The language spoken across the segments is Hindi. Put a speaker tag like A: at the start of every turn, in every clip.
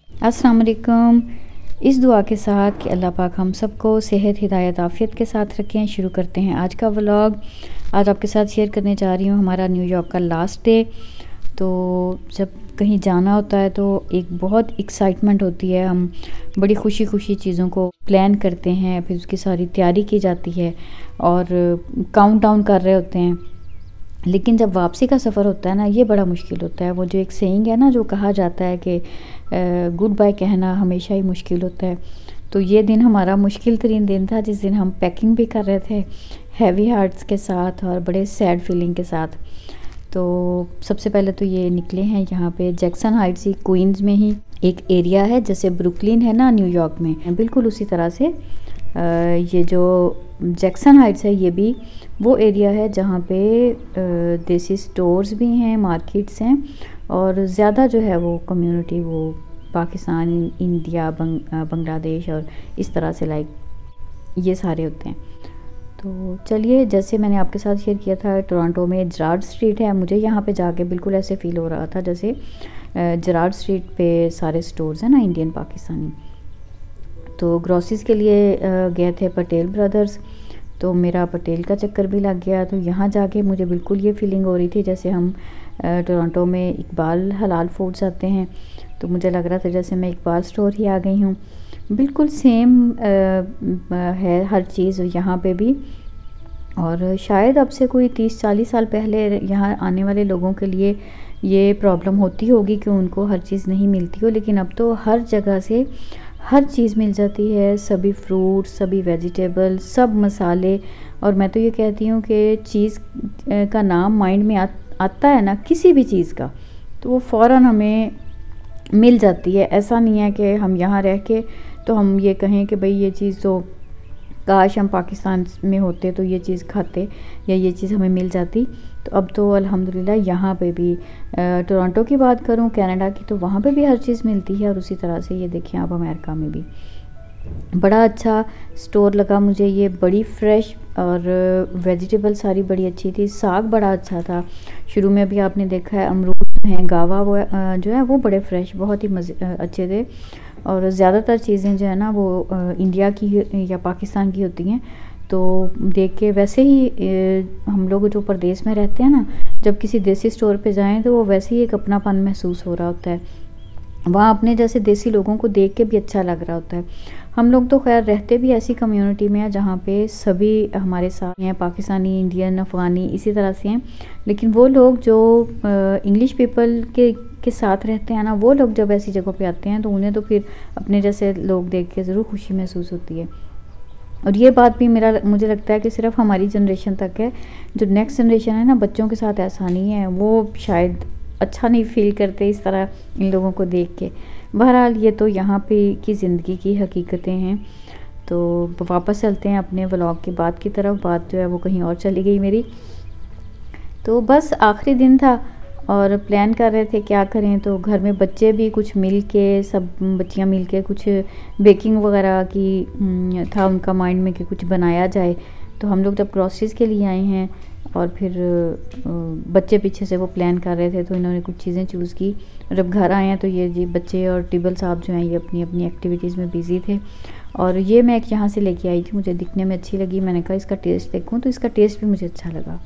A: अस्सलाम वालेकुम। इस दुआ के साथ कि अल्लाह पाक हम सबको सेहत, हिदायत, आफ़ियत के साथ रखें। शुरू करते हैं आज का व्लॉग। आज आपके साथ शेयर करने जा रही हूँ हमारा न्यूयॉर्क का लास्ट डे। तो जब कहीं जाना होता है तो एक बहुत एक्साइटमेंट होती है, हम बड़ी खुशी खुशी चीज़ों को प्लान करते हैं, फिर उसकी सारी तैयारी की जाती है और काउंट डाउन कर रहे होते हैं। लेकिन जब वापसी का सफ़र होता है ना, ये बड़ा मुश्किल होता है। वो जो एक सेइंग है ना, जो कहा जाता है कि गुड बाय कहना हमेशा ही मुश्किल होता है। तो ये दिन हमारा मुश्किल तरीन दिन था, जिस दिन हम पैकिंग भी कर रहे थे हैवी हार्ट्स के साथ और बड़े सैड फीलिंग के साथ। तो सबसे पहले तो ये निकले हैं यहाँ पे जैक्सन हाइट्स ही, क्वींस में ही एक एरिया है, जैसे ब्रुकलिन है ना न्यूयॉर्क में, बिल्कुल उसी तरह से ये जो जैक्सन हाइट्स है ये भी वो एरिया है जहाँ पे देसी स्टोर्स भी हैं, मार्केट्स हैं, और ज़्यादा जो है वो कम्युनिटी वो पाकिस्तान, इंडिया, बांग्लादेश और इस तरह से लाइक ये सारे होते हैं। तो चलिए, जैसे मैंने आपके साथ शेयर किया था टोरंटो में जेरार्ड स्ट्रीट है, मुझे यहाँ पे जाके बिल्कुल ऐसे फ़ील हो रहा था जैसे जेरार्ड स्ट्रीट पे सारे स्टोर्स हैं ना, इंडियन पाकिस्तानी। तो ग्रॉसरीज के लिए गए थे पटेल ब्रदर्स, तो मेरा पटेल का चक्कर भी लग गया। तो यहाँ जाके मुझे बिल्कुल ये फीलिंग हो रही थी जैसे हम टोरंटो में इकबाल हलाल फूड्स आते हैं, तो मुझे लग रहा था जैसे मैं इकबाल स्टोर ही आ गई हूँ। बिल्कुल सेम है हर चीज़ यहाँ पे भी। और शायद अब से कोई 30-40 साल पहले यहाँ आने वाले लोगों के लिए ये प्रॉब्लम होती होगी कि उनको हर चीज़ नहीं मिलती हो, लेकिन अब तो हर जगह से हर चीज़ मिल जाती है, सभी फ्रूट, सभी वेजिटेबल, सब मसाले। और मैं तो ये कहती हूँ कि चीज़ का नाम माइंड में आता है ना किसी भी चीज़ का, तो वो फ़ौरन हमें मिल जाती है। ऐसा नहीं है कि हम यहाँ रह के तो हम ये कहें कि भाई ये चीज़ तो काश हम पाकिस्तान में होते तो ये चीज़ खाते या ये चीज़ हमें मिल जाती। तो अब तो अल्हम्दुलिल्लाह यहाँ पे भी टोरंटो की बात करूँ, कनाडा की, तो वहाँ पे भी हर चीज़ मिलती है। और उसी तरह से ये देखिए आप अमेरिका में भी बड़ा अच्छा स्टोर लगा मुझे ये, बड़ी फ्रेश और वेजिटेबल सारी बड़ी अच्छी थी, साग बड़ा अच्छा था। शुरू में भी आपने देखा है अमरूद हैं, गावा वो जो है वो बड़े फ्रेश, बहुत ही अच्छे थे। और ज़्यादातर चीज़ें जो है ना वो इंडिया की या पाकिस्तान की होती हैं। तो देख के वैसे ही हम लोग जो प्रदेश में रहते हैं ना, जब किसी देसी स्टोर पे जाएं तो वो वैसे ही एक अपनापन महसूस हो रहा होता है। वहाँ अपने जैसे देसी लोगों को देख के भी अच्छा लग रहा होता है। हम लोग तो खैर रहते भी ऐसी कम्युनिटी में है जहाँ पे सभी हमारे साथ हैं, पाकिस्तानी, इंडियन, अफ़गानी इसी तरह से हैं। लेकिन वो लोग जो इंग्लिश पीपल के साथ रहते हैं ना, वो लोग जब ऐसी जगहों पे आते हैं तो उन्हें तो फिर अपने जैसे लोग देख के ज़रूर खुशी महसूस होती है। और ये बात भी मुझे लगता है कि सिर्फ हमारी जनरेशन तक है, जो नेक्स्ट जनरेशन है ना, बच्चों के साथ ऐसा नहीं है, वो शायद अच्छा नहीं फील करते इस तरह इन लोगों को देख के। बहरहाल ये तो यहाँ पे की ज़िंदगी की हकीकतें हैं। तो वापस चलते हैं अपने व्लॉग की बात की तरफ। बात जो है वो कहीं और चली गई मेरी। तो बस आखिरी दिन था और प्लान कर रहे थे क्या करें, तो घर में बच्चे भी कुछ मिल के, सब बच्चियाँ मिल के कुछ बेकिंग वगैरह की था उनका माइंड में कि कुछ बनाया जाए। तो हम लोग जब ग्रॉसरीज़ के लिए आए हैं और फिर बच्चे पीछे से वो प्लान कर रहे थे, तो इन्होंने कुछ चीज़ें चूज़ की। और जब घर आए हैं तो ये जी बच्चे और टिबल साहब जो हैं ये अपनी अपनी एक्टिविटीज़ में बिज़ी थे। और ये मैं एक यहाँ से लेके आई थी, मुझे दिखने में अच्छी लगी, मैंने कहा इसका टेस्ट देखूँ, तो इसका टेस्ट भी मुझे अच्छा लगा।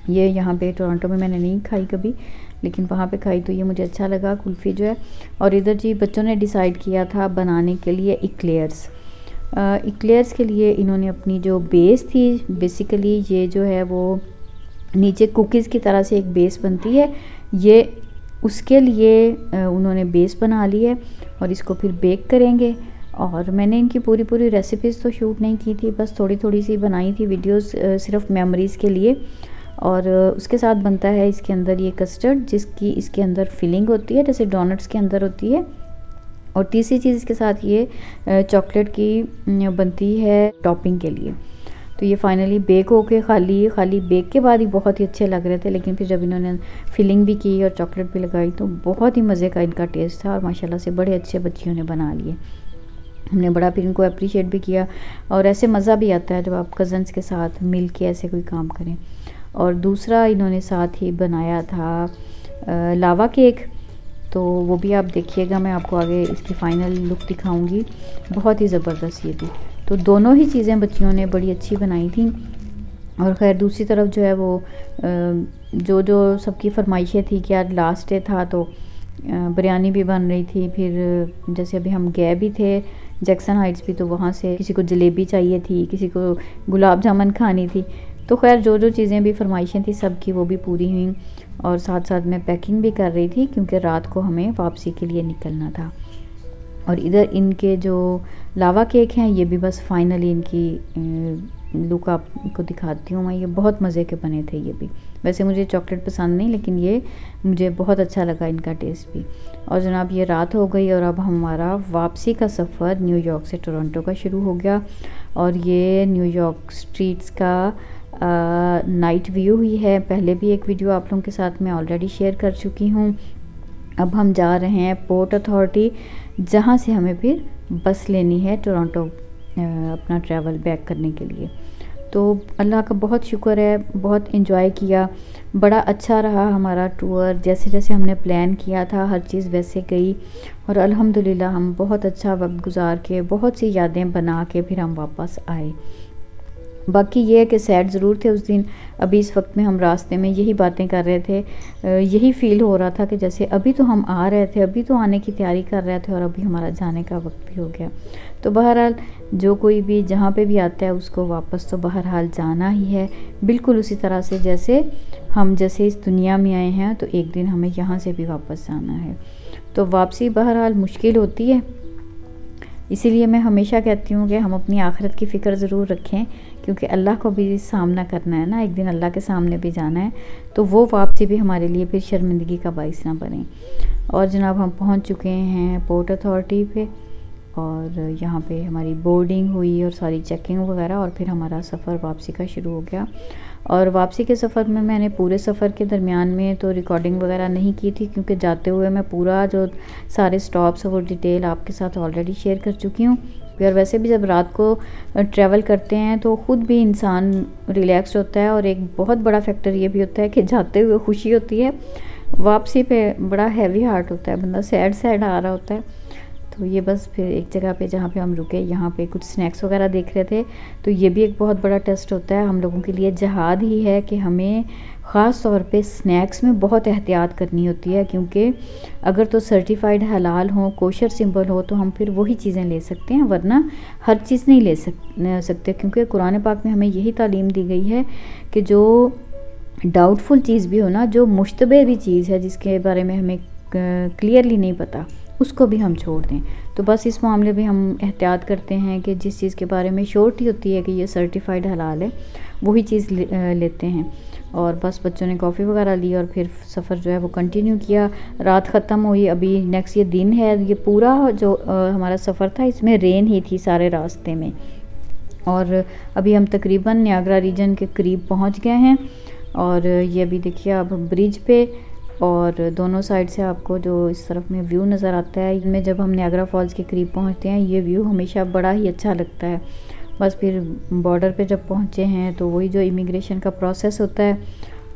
A: ये यहाँ पे टोरंटो में मैंने नहीं खाई कभी, लेकिन वहाँ पे खाई तो ये मुझे अच्छा लगा, कुल्फ़ी जो है। और इधर जी बच्चों ने डिसाइड किया था बनाने के लिए इक्लेयर्स। इक्लेयर्स के लिए इन्होंने अपनी जो बेस थी, बेसिकली ये जो है वो नीचे कुकीज़ की तरह से एक बेस बनती है, ये उसके लिए उन्होंने बेस बना ली है और इसको फिर बेक करेंगे। और मैंने इनकी पूरी रेसिपीज़ तो शूट नहीं की थी, बस थोड़ी थोड़ी सी बनाई थी वीडियोस, सिर्फ मेमोरीज़ के लिए। और उसके साथ बनता है इसके अंदर ये कस्टर्ड, जिसकी इसके अंदर फिलिंग होती है जैसे डोनट्स के अंदर होती है। और तीसरी चीज़ इसके साथ ये चॉकलेट की बनती है टॉपिंग के लिए। तो ये फाइनली बेक होके खाली बेक के बाद ही बहुत ही अच्छे लग रहे थे, लेकिन फिर जब इन्होंने फिलिंग भी की और चॉकलेट भी लगाई तो बहुत ही मज़े का इनका टेस्ट था और माशाल्लाह से बड़े अच्छे बच्चियों ने बना लिए। हमने बड़ा फिर इनको अप्रिशिएट भी किया। और ऐसे मज़ा भी आता है जब आप कज़न्स के साथ मिल के ऐसे कोई काम करें। और दूसरा इन्होंने साथ ही बनाया था लावा केक, तो वो भी आप देखिएगा। मैं आपको आगे इसकी फ़ाइनल लुक दिखाऊंगी। बहुत ही ज़बरदस्त ये भी। तो दोनों ही चीज़ें बच्चियों ने बड़ी अच्छी बनाई थी। और ख़ैर दूसरी तरफ जो है वो जो जो सबकी फरमाइशें थी कि आज लास्ट डे था तो बिरयानी भी बन रही थी। फिर जैसे अभी हम गए भी थे जैक्सन हाइट्स भी, तो वहाँ से किसी को जलेबी चाहिए थी, किसी को गुलाब जामुन खानी थी। तो खैर जो जो चीज़ें भी फरमाइशें थी सब की वो भी पूरी हुई। और साथ साथ मैं पैकिंग भी कर रही थी क्योंकि रात को हमें वापसी के लिए निकलना था। और इधर इनके जो लावा केक हैं ये भी बस फाइनली इनकी लुक आपको दिखाती हूँ मैं। ये बहुत मज़े के बने थे ये भी। वैसे मुझे चॉकलेट पसंद नहीं, लेकिन ये मुझे बहुत अच्छा लगा इनका टेस्ट भी। और जनाब ये रात हो गई और अब हमारा वापसी का सफ़र न्यूयॉर्क से टोरंटो का शुरू हो गया। और ये न्यूयॉर्क स्ट्रीट्स का नाइट व्यू ही है। पहले भी एक वीडियो आप लोगों के साथ मैं ऑलरेडी शेयर कर चुकी हूँ। अब हम जा रहे हैं पोर्ट अथॉरिटी, जहाँ से हमें फिर बस लेनी है टोरंटो अपना ट्रैवल बैक करने के लिए। तो अल्लाह का बहुत शुक्र है, बहुत एंजॉय किया, बड़ा अच्छा रहा हमारा टूर। जैसे जैसे हमने प्लान किया था हर चीज़ वैसे गई और अल्हम्दुलिल्लाह हम बहुत अच्छा वक्त गुजार के बहुत सी यादें बना के फिर हम वापस आए। बाकी ये है कि सैड ज़रूर थे उस दिन। अभी इस वक्त में हम रास्ते में यही बातें कर रहे थे, यही फ़ील हो रहा था कि जैसे अभी तो हम आ रहे थे, अभी तो आने की तैयारी कर रहे थे और अभी हमारा जाने का वक्त भी हो गया। तो बहरहाल जो कोई भी जहाँ पे भी आता है उसको वापस तो बहरहाल जाना ही है, बिल्कुल उसी तरह से जैसे हम जैसे इस दुनिया में आए हैं तो एक दिन हमें यहाँ से भी वापस जाना है। तो वापसी बहरहाल मुश्किल होती है, इसीलिए मैं हमेशा कहती हूँ कि हम अपनी आखिरत की फ़िक्र ज़रूर रखें, क्योंकि अल्लाह को भी सामना करना है ना, एक दिन अल्लाह के सामने भी जाना है। तो वो वापसी भी हमारे लिए फिर शर्मिंदगी का बाइस ना बने। और जनाब हम पहुँच चुके हैं पोर्ट अथॉरिटी पे और यहाँ पे हमारी बोर्डिंग हुई और सारी चेकिंग वगैरह, और फिर हमारा सफ़र वापसी का शुरू हो गया। और वापसी के सफ़र में मैंने पूरे सफ़र के दरमियान में तो रिकॉर्डिंग वगैरह नहीं की थी, क्योंकि जाते हुए मैं पूरा जो सारे स्टॉप्स वो डिटेल आपके साथ ऑलरेडी शेयर कर चुकी हूँ। और वैसे भी जब रात को ट्रैवल करते हैं तो ख़ुद भी इंसान रिलैक्स होता है। और एक बहुत बड़ा फैक्टर ये भी होता है कि जाते हुए खुशी होती है, वापसी पे बड़ा हैवी हार्ट होता है, बंदा सैड सैड आ रहा होता है। तो ये बस फिर एक जगह पे जहाँ पे हम रुके यहाँ पे कुछ स्नैक्स वगैरह देख रहे थे। तो ये भी एक बहुत बड़ा टेस्ट होता है हम लोगों के लिए, जहाद ही है कि हमें ख़ास तौर पे स्नैक्स में बहुत एहतियात करनी होती है, क्योंकि अगर तो सर्टिफाइड हलाल हो, कोशर सिंबल हो, तो हम फिर वही चीज़ें ले सकते हैं, वरना हर चीज़ नहीं ले सकते। क्योंकि कुरान पाक में हमें यही तालीम दी गई है कि जो डाउटफुल चीज़ भी हो ना, जो मुश्तबे भी चीज़ है जिसके बारे में हमें क्लियरली नहीं पता, उसको भी हम छोड़ दें। तो बस इस मामले में हम एहतियात करते हैं कि जिस चीज़ के बारे में श्योरिटी होती है कि ये सर्टिफाइड हलाल है, वही चीज़ लेते हैं। और बस बच्चों ने कॉफ़ी वगैरह ली और फिर सफ़र जो है वो कंटिन्यू किया। रात ख़त्म हुई, अभी नेक्स्ट ये दिन है। ये पूरा जो हमारा सफ़र था इसमें रेन ही थी सारे रास्ते में। और अभी हम तकरीबन नियाग्रा रीजन के करीब पहुँच गए हैं। और ये अभी देखिए अब ब्रिज पे, और दोनों साइड से आपको जो इस तरफ में व्यू नज़र आता है, इनमें जब हम नियाग्रा फॉल्स के करीब पहुंचते हैं ये व्यू हमेशा बड़ा ही अच्छा लगता है। बस फिर बॉर्डर पे जब पहुंचे हैं तो वही जो इमिग्रेशन का प्रोसेस होता है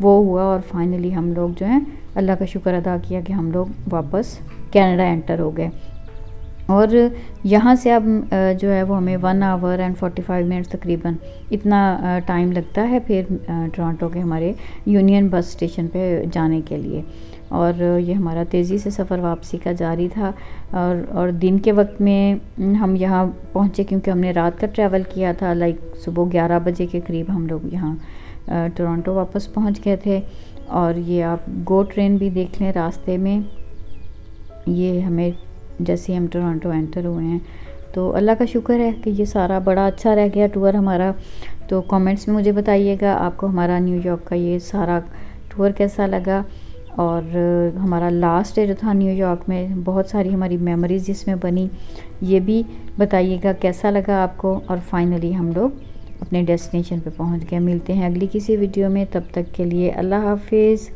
A: वो हुआ, और फाइनली हम लोग जो हैं अल्लाह का शुक्र अदा किया कि हम लोग वापस कनाडा एंटर हो गए। और यहाँ से अब जो है वो हमें 1 आवर एंड 45 मिनट्स तकरीबन इतना टाइम लगता है फिर टोरंटो के हमारे यूनियन बस स्टेशन पे जाने के लिए। और ये हमारा तेज़ी से सफ़र वापसी का जारी था। और दिन के वक्त में हम यहाँ पहुँचे क्योंकि हमने रात का ट्रैवल किया था। लाइक सुबह 11 बजे के करीब हम लोग यहाँ टोरंटो वापस पहुँच गए थे। और ये आप गो ट्रेन भी देख लें रास्ते में, ये हमें जैसे हम टोरंटो एंटर हुए हैं। तो अल्लाह का शुक्र है कि ये सारा बड़ा अच्छा रह गया टूर हमारा। तो कमेंट्स में मुझे बताइएगा आपको हमारा न्यूयॉर्क का ये सारा टूर कैसा लगा। और हमारा लास्ट डे जो था न्यूयॉर्क में, बहुत सारी हमारी मेमोरीज़ जिसमें बनी, ये भी बताइएगा कैसा लगा आपको। और फाइनली हम लोग अपने डेस्टिनेशन पे पहुंच गए। मिलते हैं अगली किसी वीडियो में, तब तक के लिए अल्लाह हाफिज़।